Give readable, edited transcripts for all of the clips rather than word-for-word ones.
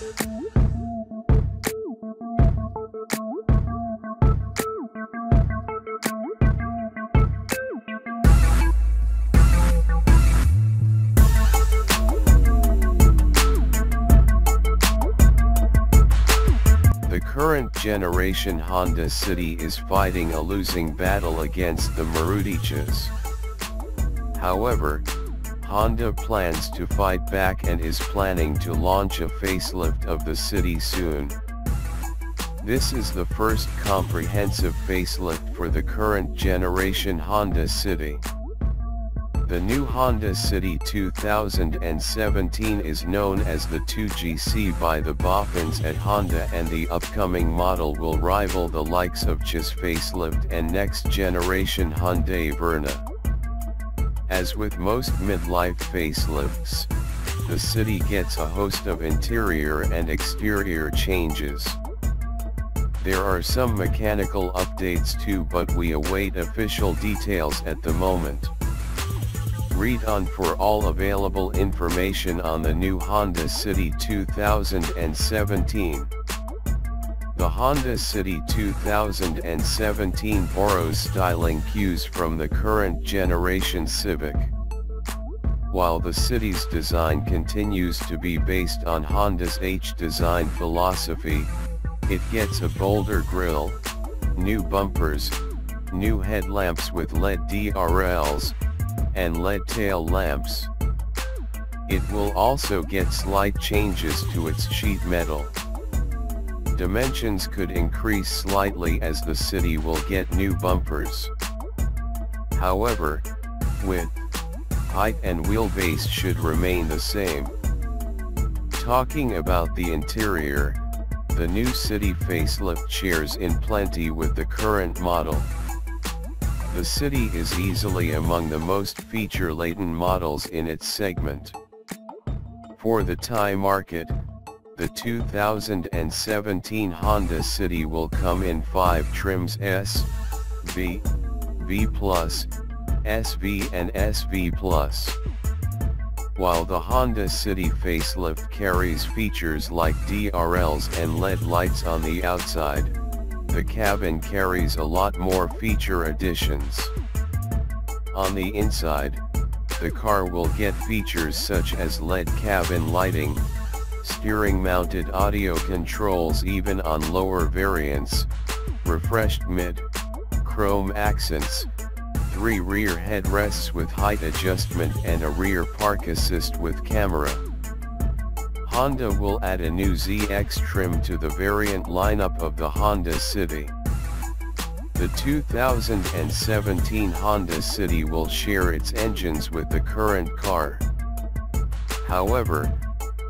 The current generation Honda City is fighting a losing battle against the Marutiches. However, Honda plans to fight back and is planning to launch a facelift of the City soon. This is the first comprehensive facelift for the current generation Honda City. The new Honda City 2017 is known as the 2GC by the boffins at Honda, and the upcoming model will rival the likes of Chi's facelift and next generation Hyundai Verna. As with most midlife facelifts, the City gets a host of interior and exterior changes. There are some mechanical updates too, but we await official details at the moment. Read on for all available information on the new Honda City 2017. The Honda City 2017 borrows styling cues from the current generation Civic. While the City's design continues to be based on Honda's H design philosophy, it gets a bolder grille, new bumpers, new headlamps with LED DRLs, and LED tail lamps. It will also get slight changes to its sheet metal. Dimensions could increase slightly as the City will get new bumpers. However, width, height and wheelbase should remain the same. Talking about the interior, the new City facelift shares in plenty with the current model. The City is easily among the most feature-laden models in its segment. For the Thai market, the 2017 Honda City will come in 5 trims: S, V, V+, SV and SV+. While the Honda City facelift carries features like DRLs and LED lights on the outside, the cabin carries a lot more feature additions. On the inside, the car will get features such as LED cabin lighting, steering-mounted audio controls even on lower variants, refreshed mid-chrome accents, 3 rear headrests with height adjustment and a rear park assist with camera. Honda will add a new ZX trim to the variant lineup of the Honda City. The 2017 Honda City will share its engines with the current car. However,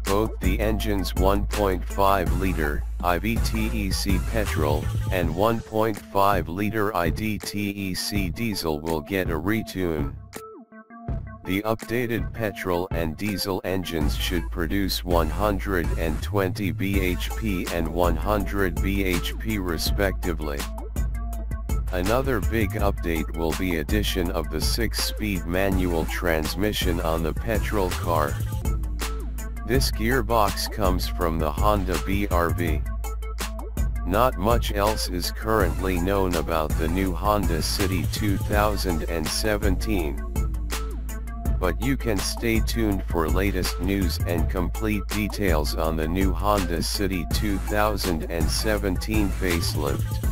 both the engine's 1.5-liter i-VTEC petrol and 1.5-liter i-DTEC diesel will get a retune. The updated petrol and diesel engines should produce 120 bhp and 100 bhp respectively. Another big update will be addition of the 6-speed manual transmission on the petrol car. This gearbox comes from the Honda BR-V. Not much else is currently known about the new Honda City 2017. But you can stay tuned for latest news and complete details on the new Honda City 2017 facelift.